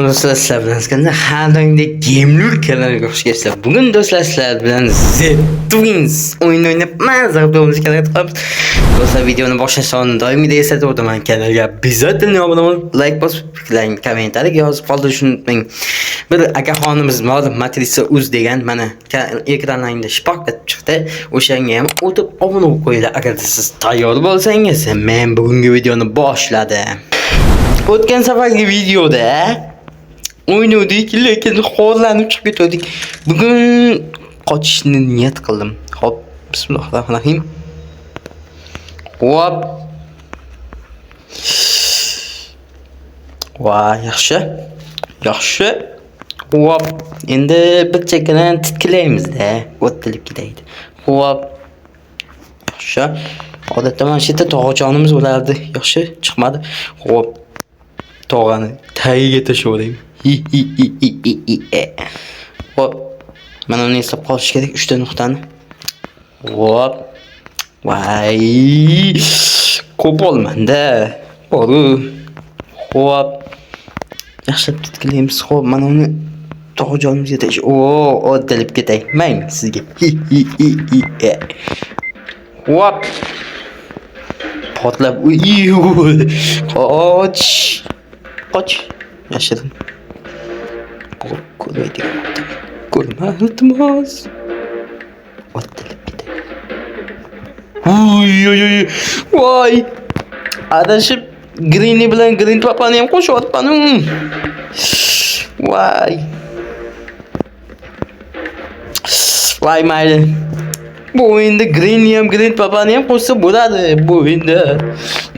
do'stlar, sizlar bilan sizga har doimdek Gamer kanaliga xush kelibsizlar. Bugun do'stlar sizlar bilan Z Twins o'yin o'ynab mazza qilib qilamiz. Do'stlar, videoni boshlashdan oldin doimgidek eslatib o'taman, kanalga обязательно obuna bo'lib, like bosib, fikirlaring, kommentariy yozib qoldirishni unutmang. Bir akaxonimiz bor, Matrica Uz degan, mana ekranlaringda shpoq etib chiqdi. O'shanga ham o'tib obuna bo'lib qo'yinglar. Agar siz tayyor bo'lsangiz, men bugungi videoni boshladim. O'tgan safargi videoda o'ynadik, lekin xo'rlanib chiqib ketdik. Bugun qochishni niyat qildim. Xo'p, bismillahirrohmanirrohim. Hop. Va, yaxshi. Yaxshi. Hop. Endi bir chekkadan tiklaymiz-da, o'ttilib ketaydi. Hop. Yaxshi. Odatda mana shu yerda tog'ajonimiz bo'lardi. Yaxshi, chiqmadi. Hop. Tog'ani tagiga tashlayveraymi? Hop. Mana uni eslab qolish kerak 3 ta nuqtani. Hop. Vay! Ko'p olmanda. Boru. Hop. Yaxshilab tiklaymiz. Hop, mana uni tog'ajonimizga tashlay. O'ttilib ketay. Men sizga. Hop. Portlab. Qoch. Qoch. Yashirin. Ko'rmaydi. Ko'rmadimiz. O'ttilib ketay. Voy. Adashib Greeny bilan Green papani ham qo'shyapman. Voy. Voy mayli. Bu o'yinda Greeny ham Green papani ham qo'shsa bo'ladi bu o'yinda.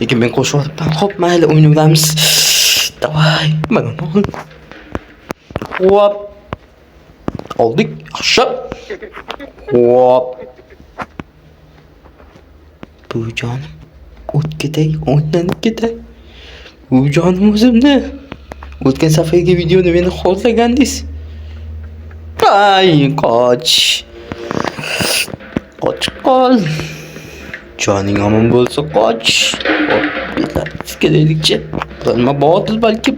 Lekin men qo'shyapman. Xo'p, mayli, o'ynaymiz. Davay. Mana. Hop. Oldik. Yaxshi. Hop. Bu jonim. O't ketay, o'ynanib ketay. Bu jonim o'zimni. O'tgan safargi videoni meni xohlagandingiz. Ay, qoch. Qoch qol. Joning omon bo'lsa qoch. Hop, bitta fikirlaylikchi. Nima botil balki.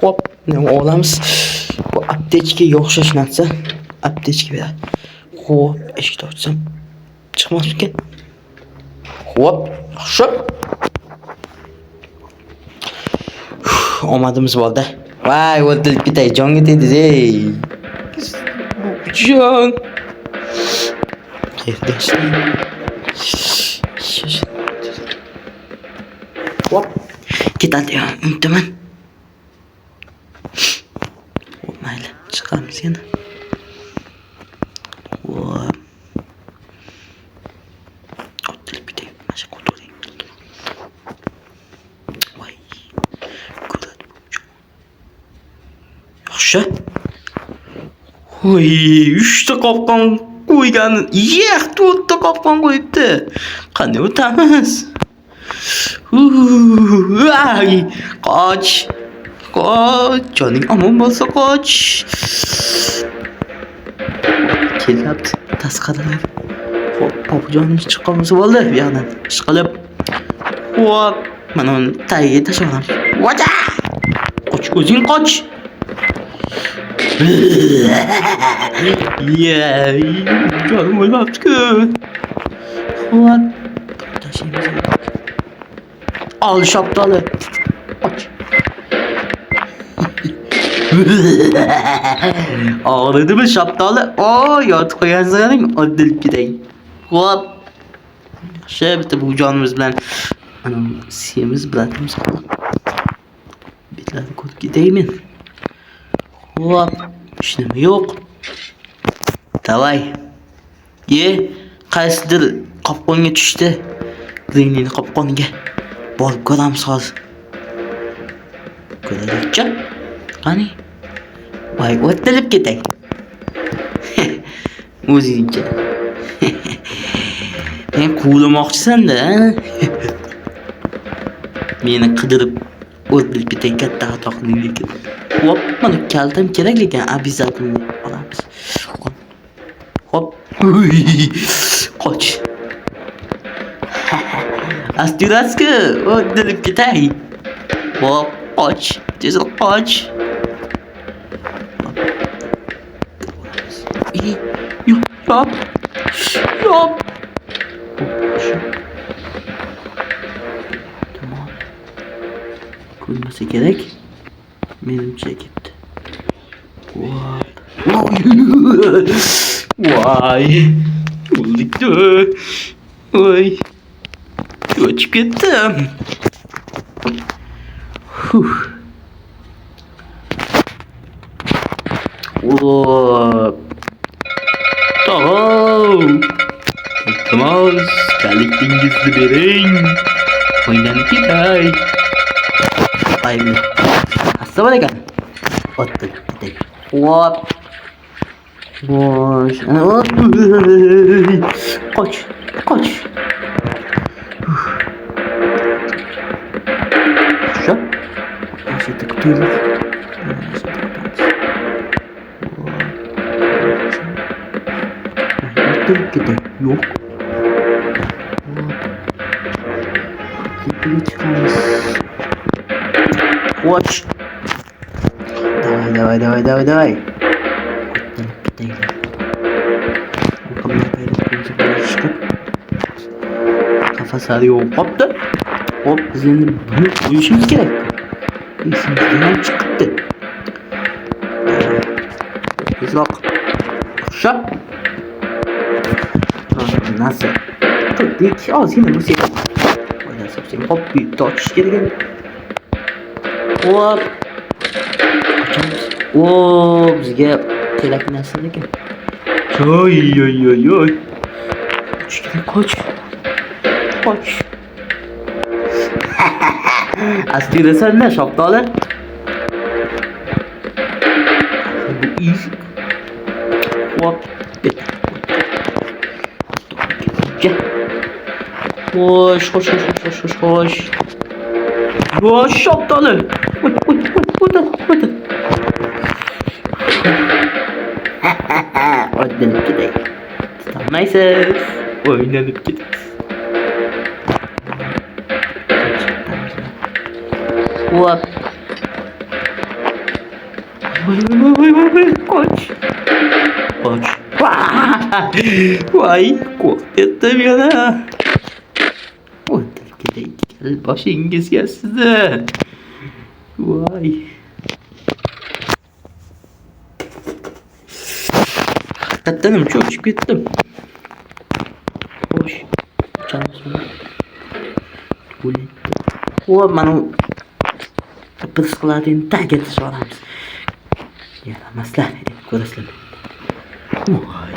Hop, nima olamiz? Bu aptechkaga o'xshash narsa. Aptechka beradi. Hop, eshik ochsam chiqmas ekan. Hop, yaxshi. Omadimiz bo'ldi. Voy, o'tib ketay, jonga tegdi, ey. Jon. Hop, ketadi ya, unutaman. Hop, mayli, chiqamiz yana. Hop. O'tib ketay, mana shu qo'toring. Voy. Ko'radi bu. Yaxshi. Voy, 3 ta qopqon qo'ygan. 4 ta qopqon qo'yibdi. Qanday o'tamiz? Ay, qoch. Qoch. Joning omon bo'lsa qoch. Keladi. Tasqarilib. Hop, popjonimiz chiqqanimiz bo'ldi. Bu yoqdan chiqilib. Hop, mana uni tagiga tashlamiz. Vaja! Qoch, o'zing qoch. Yey, jonim o'lmabdi-ku. Hop. Tashlaymiz. Al shaptali. Och. Og'ridimi shaptali? Yotib qo'ygansizlaring, o'ldirib ketay. Hop. Yaxshi, bitta bu jonimiz bilan ana semiz bilatimiz qoldi. Bitlarni ko'rib ketaymi? Hop. Hech nima yo'q. Davay. Qaysidir qopqonga tushdi. Greenning qopqoniga. Borib ko'ramiz hozir. Ko'raylikchi. Qani? Voy, o'ttilib ketay. O'zingcha. Men quvlamoqchisan-da. Meni qidirib o'ttilib ketay, katta xato qilding lekin. Hop, mana kaltam kerak lekin обязательно olamiz. Hop. Qoch. Astiraska, o'ttilib ketay. Hop, qoch. Tezroq qoch. Yop. Yop. Tamam. Ko'rmasa kerak. Menimcha ketdi. Voy. O'ldik-ku. Voy. Qochib ketdim. Tamam. Iltimos, kalitingizni bering. O'ynanib ketay. Ayni. Assalomu alaykum. O'tdi. Hop. Bosh. Qoch. Shu. Nasıl tıkıyoruz? Gitti. Yok. Gitti çıkarız. Watch. Давай. Gitti. Bakalım ne çıkıp. Kafa sarıyor. Hop biz şimdi bunu uyuşumuz gerek. İsimizden çıktı. Tezroq. Şap. Nasıl? Tutdik. Ozgina bu sefer. Oynasam sen hop bir touch kerak. Hop. Açamiz. Bizga kerak narsa ekan. Oy. Qoch. Aslida sen Shaftoli? Bu ish. Hop. Xo'sh. Voy, Shaftoli. O'ta. O'ynanib ketay. Tutolmaysiz. O'ynanib ketasiz. Hop. Voy, qoch. Voy, qo'rqitdim yana. O'tib ketay. Boshingizga sizni. Voy. Haqiqatan cho'chib ketdim. Xo'sh. Chanchimi? Hop, mana biz qiladigan tagiga solamiz. Yaramaslar deb ko'rasizlar. Voy.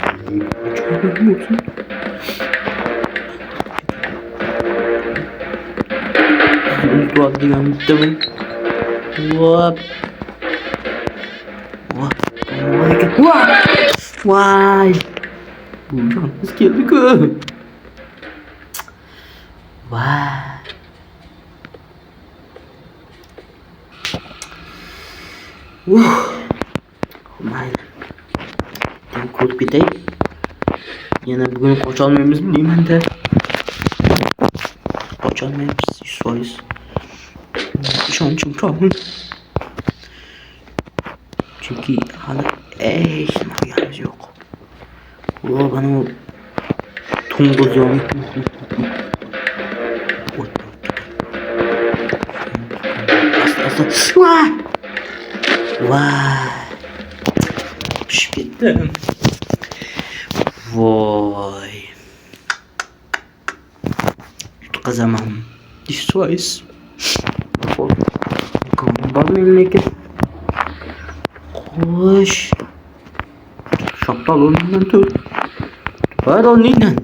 Hop degan bittami? Hop. Voy. Bu jonimiz keldi-ku. Voy. Mayli. Ko'rib ketay. Yana bugun qocha olmaymizmi deyman-da. Qocha olmaymiz 100%. Ishonchim komil. Chunki hali hech nima qilganimiz yo'q. Mana to'ng'iz yonib. Asta. Voy. Tushib ketdim. Voy. Yutqazaman. Ishsoysiz. Bormayman lekin. Xo'sh. Shaftoli o'rnidan tur. Voy, o'rnidan.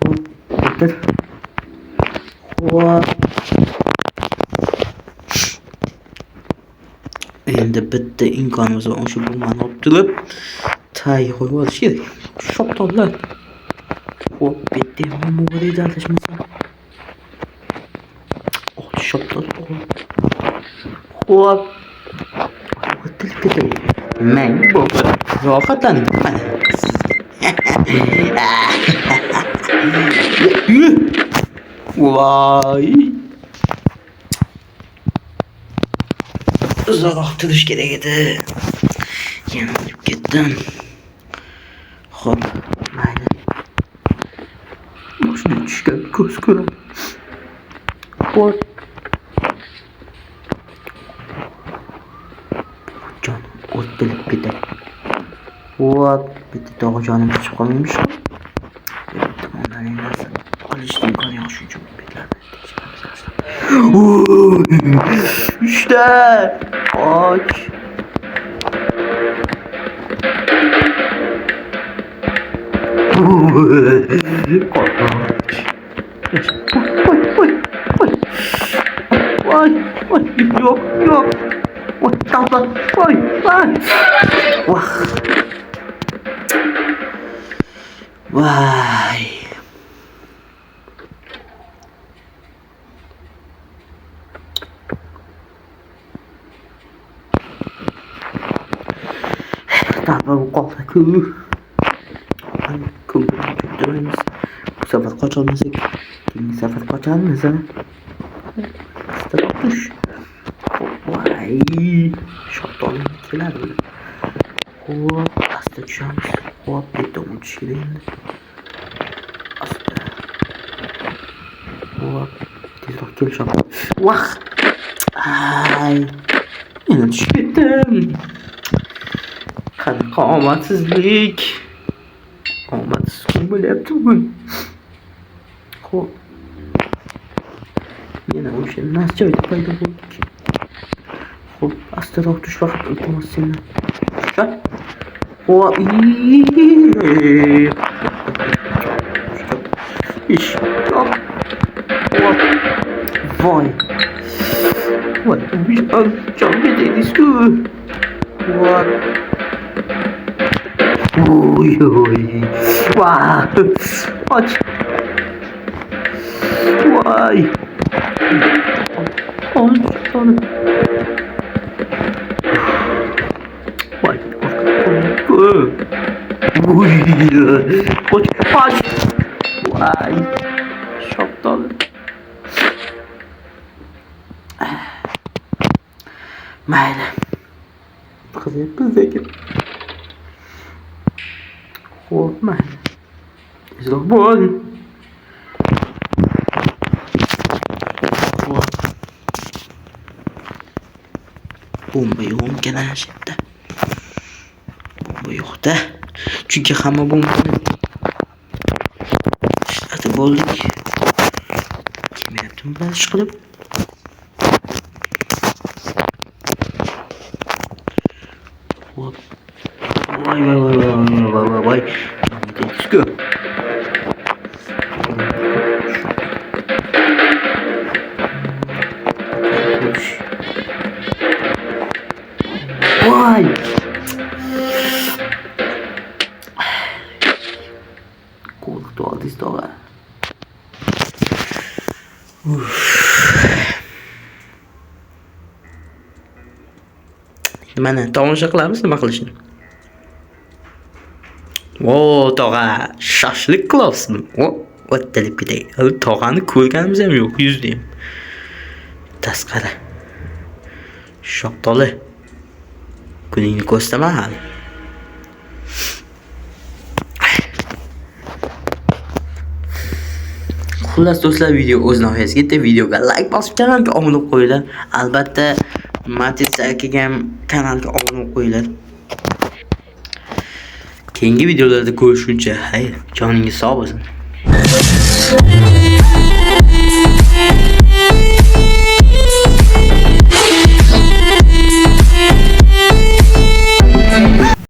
O'tir. Voy. Endi bitta imkonimiz bor. O'sha bo'lmani olib turib, tay qo'yib olish kerak. Shaftolilar. Hop, bitta memory adashmasa. Shaftoli. Hop. O'tilib ketay. Men bu rohatlaning. Mana. Voy. uzoqroq turish kerak edi. Yana olib ketdim. Xo'p, mayli. Boshga tushgan ko'z ko'ram. Xo'p. Jon, o'ttilib ketdi. Xo'p, bitta tog'i jonim chiqib qolmaymish. Tomondan emas. Olish imkoni yo'q shu uchun betlarni tekshiramiz. İşte. Aç. Vay, yok, yok. Vay, tamam, vay. Vah. Vay. Tamam, qoldi ku. Ko'ramiz. Bu safar qocholmasak, keyingi safar qochamiz, ha? Tush. Vay. Shotdan keladi. Hop, asta tushamiz. Hop, bitta o'tish kerak endi. Asta. Hop, tezroq kelishamiz. Vah. Ay. Yana tushib ketdim. Qanaqa omadsizlik. Omadsiz kun bo'lyapti bugun. Xo'p. Yana o'sha nas joyda paydo bo'ldik. Xo'p, astaroq tush vaqt iltimos sendan. Tushgan. Xo'p. İş. Hop. Hop. Vay. Vay. Can bedeliz ku. Vay. Oy oy. Vay. Aç. Vay. Tanrım. Vay. Oy. Aç. Vay. Şaptalı. Mayli. Kızak. Xo'p, mayli. Tezroq bo'l. Xo'p. Bomba yo'qkan ashibda. Bomba yo'qda. Chunki hamma bombani ishlatib bo'ldik. Kelmayaptimi bas qilib? Xo'p. Voy. Tekisku. Voy. Qo'rqdi oldingiz tog'a. Mana tomosha qilamiz nima qilishni. O, tog'a, shashlik qilyapsizmi? O'ttalib ketay. Tog'ani ko'rganimiz ham yo'q, yuzda ham. Tasqara. Shoptoli. Kuningni ko'rsataman hali. Xullas do'stlar, video o'z nihoyasiga yetdi. Videoga like bosib, kanalga obuna bo'lib qo'yinglar. Albatta, Matis akaga ham kanalga obuna bo'lib qo'yinglar. Keyingi videolarda ko'rishguncha, xayr, joningiz sog' bo'lsin.